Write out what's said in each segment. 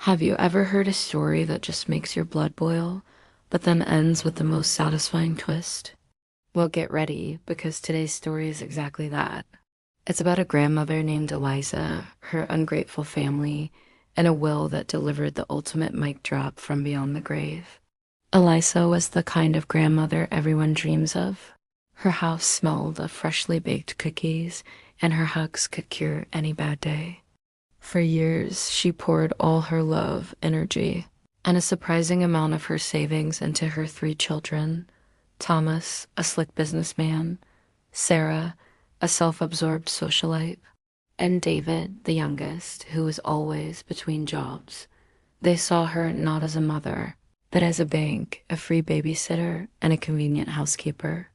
Have you ever heard a story that just makes your blood boil, but then ends with the most satisfying twist? Well, get ready, because today's story is exactly that. It's about a grandmother named Eliza, her ungrateful family, and a will that delivered the ultimate mic drop from beyond the grave. Eliza was the kind of grandmother everyone dreams of. Her house smelled of freshly baked cookies, and her hugs could cure any bad day. For years, she poured all her love, energy, and a surprising amount of her savings into her three children: Thomas, a slick businessman; Sarah, a self-absorbed socialite; and David, the youngest, who was always between jobs. They saw her not as a mother, but as a bank, a free babysitter, and a convenient housekeeper.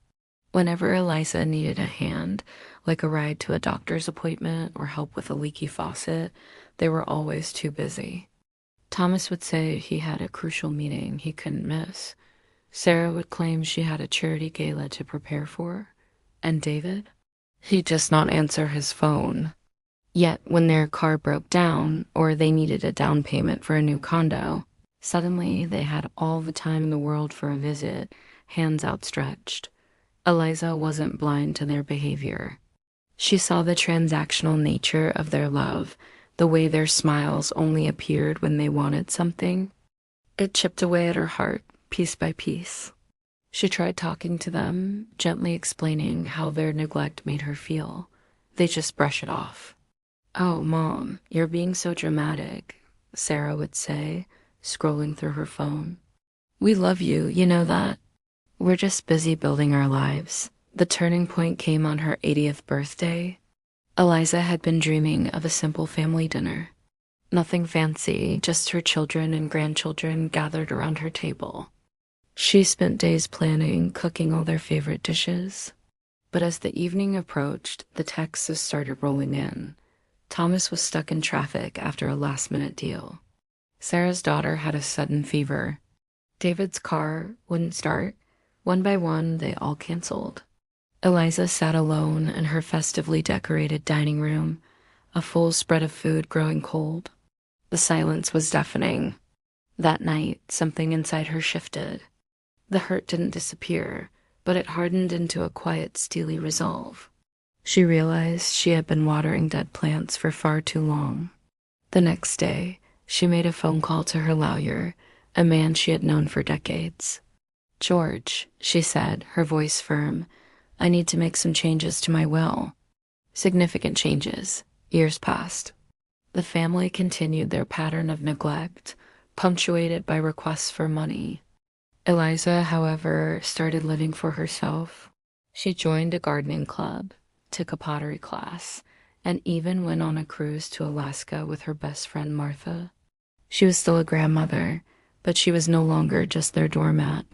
Whenever Eliza needed a hand, like a ride to a doctor's appointment or help with a leaky faucet, they were always too busy. Thomas would say he had a crucial meeting he couldn't miss. Sarah would claim she had a charity gala to prepare for. And David? He'd just not answer his phone. Yet when their car broke down or they needed a down payment for a new condo, suddenly they had all the time in the world for a visit, hands outstretched. Eliza wasn't blind to their behavior. She saw the transactional nature of their love, the way their smiles only appeared when they wanted something. It chipped away at her heart, piece by piece. She tried talking to them, gently explaining how their neglect made her feel. They just brush it off. "Oh, Mom, you're being so dramatic," Sarah would say, scrolling through her phone. "We love you, you know that. We're just busy building our lives." The turning point came on her 80th birthday. Eliza had been dreaming of a simple family dinner. Nothing fancy, just her children and grandchildren gathered around her table. She spent days planning, cooking all their favorite dishes. But as the evening approached, the texts started rolling in. Thomas was stuck in traffic after a last-minute deal. Sarah's daughter had a sudden fever. David's car wouldn't start. One by one, they all canceled. Eliza sat alone in her festively decorated dining room, a full spread of food growing cold. The silence was deafening. That night, something inside her shifted. The hurt didn't disappear, but it hardened into a quiet, steely resolve. She realized she had been watering dead plants for far too long. The next day, she made a phone call to her lawyer, a man she had known for decades. "George," she said, her voice firm, "I need to make some changes to my will." Significant changes. Years passed. The family continued their pattern of neglect, punctuated by requests for money. Eliza, however, started living for herself. She joined a gardening club, took a pottery class, and even went on a cruise to Alaska with her best friend Martha. She was still a grandmother, but she was no longer just their doormat.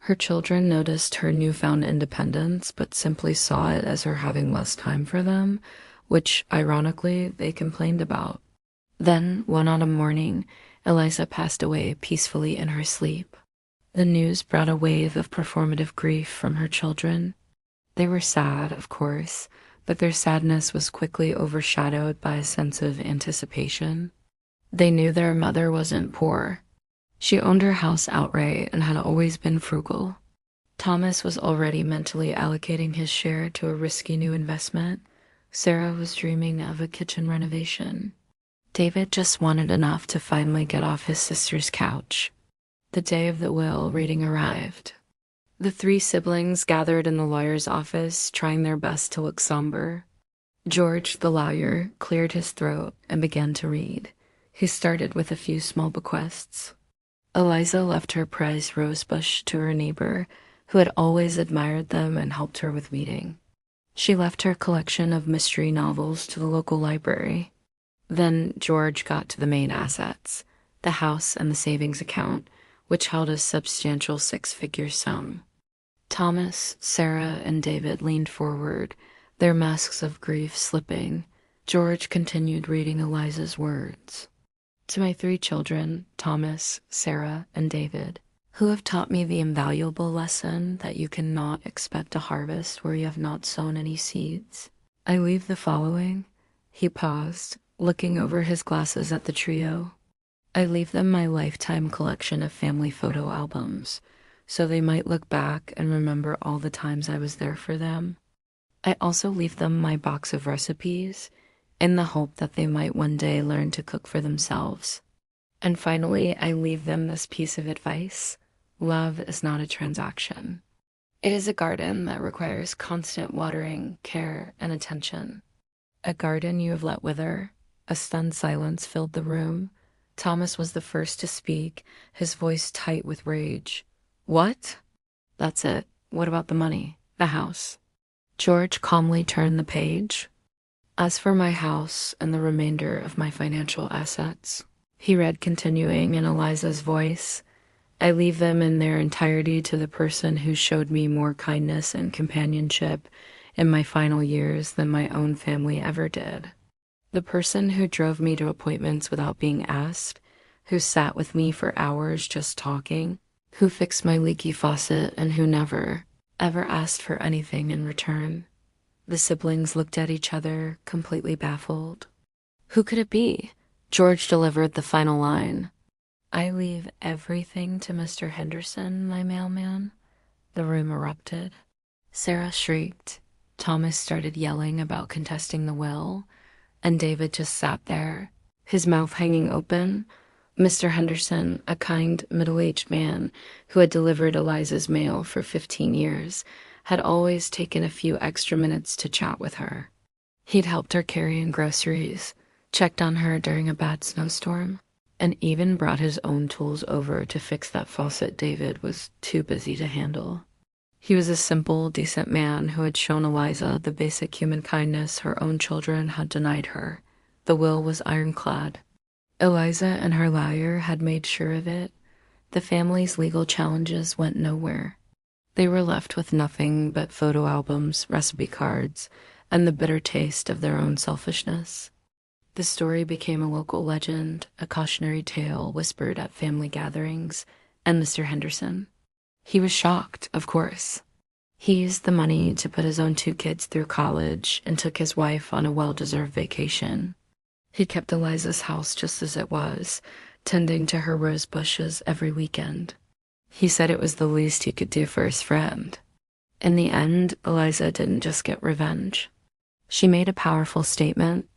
Her children noticed her newfound independence, but simply saw it as her having less time for them, which, ironically, they complained about. Then, one autumn morning, Eliza passed away peacefully in her sleep. The news brought a wave of performative grief from her children. They were sad, of course, but their sadness was quickly overshadowed by a sense of anticipation. They knew their mother wasn't poor. She owned her house outright and had always been frugal. Thomas was already mentally allocating his share to a risky new investment. Sarah was dreaming of a kitchen renovation. David just wanted enough to finally get off his sister's couch. The day of the will reading arrived. The three siblings gathered in the lawyer's office, trying their best to look somber. George, the lawyer, cleared his throat and began to read. He started with a few small bequests. Eliza left her prized rosebush to her neighbor, who had always admired them and helped her with weeding. She left her collection of mystery novels to the local library. Then George got to the main assets, the house and the savings account, which held a substantial six-figure sum. Thomas, Sarah, and David leaned forward, their masks of grief slipping. George continued reading Eliza's words. "To my three children, Thomas, Sarah, and David, who have taught me the invaluable lesson that you cannot expect a harvest where you have not sown any seeds, I leave the following." He paused, looking over his glasses at the trio. I leave them my lifetime collection of family photo albums, so they might look back and remember all the times I was there for them. I also leave them my box of recipes in the hope that they might one day learn to cook for themselves. And finally, I leave them this piece of advice: love is not a transaction. It is a garden that requires constant watering, care, and attention. A garden you have let wither. A stunned silence filled the room. Thomas was the first to speak, his voice tight with rage. What? That's it. What about the money? The house? George calmly turned the page. As for my house and the remainder of my financial assets, he read, continuing in Eliza's voice, I leave them in their entirety to the person who showed me more kindness and companionship in my final years than my own family ever did. The person who drove me to appointments without being asked, who sat with me for hours just talking, who fixed my leaky faucet, and who never, ever asked for anything in return. The siblings looked at each other, completely baffled. Who could it be? George delivered the final line. I leave everything to Mr. Henderson, my mailman. The room erupted. Sarah shrieked. Thomas started yelling about contesting the will, and David just sat there, his mouth hanging open. Mr. Henderson, a kind, middle-aged man who had delivered Eliza's mail for 15 years, had always taken a few extra minutes to chat with her. He'd helped her carry in groceries, checked on her during a bad snowstorm, and even brought his own tools over to fix that faucet David was too busy to handle. He was a simple, decent man who had shown Eliza the basic human kindness her own children had denied her. The will was ironclad. Eliza and her lawyer had made sure of it. The family's legal challenges went nowhere. They were left with nothing but photo albums, recipe cards, and the bitter taste of their own selfishness. The story became a local legend, a cautionary tale whispered at family gatherings, and Mr. Henderson. He was shocked, of course. He used the money to put his own 2 kids through college and took his wife on a well-deserved vacation. He'd kept Eliza's house just as it was, tending to her rose bushes every weekend. He said it was the least he could do for his friend. In the end, Eliza didn't just get revenge. She made a powerful statement.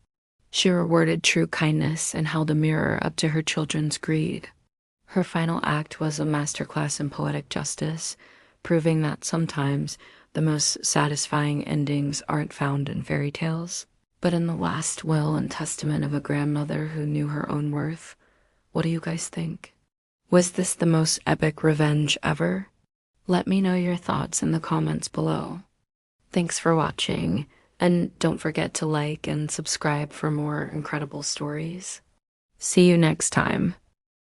She rewarded true kindness and held a mirror up to her children's greed. Her final act was a masterclass in poetic justice, proving that sometimes the most satisfying endings aren't found in fairy tales, but in the last will and testament of a grandmother who knew her own worth. What do you guys think? Was this the most epic revenge ever? Let me know your thoughts in the comments below. Thanks for watching, and don't forget to like and subscribe for more incredible stories. See you next time.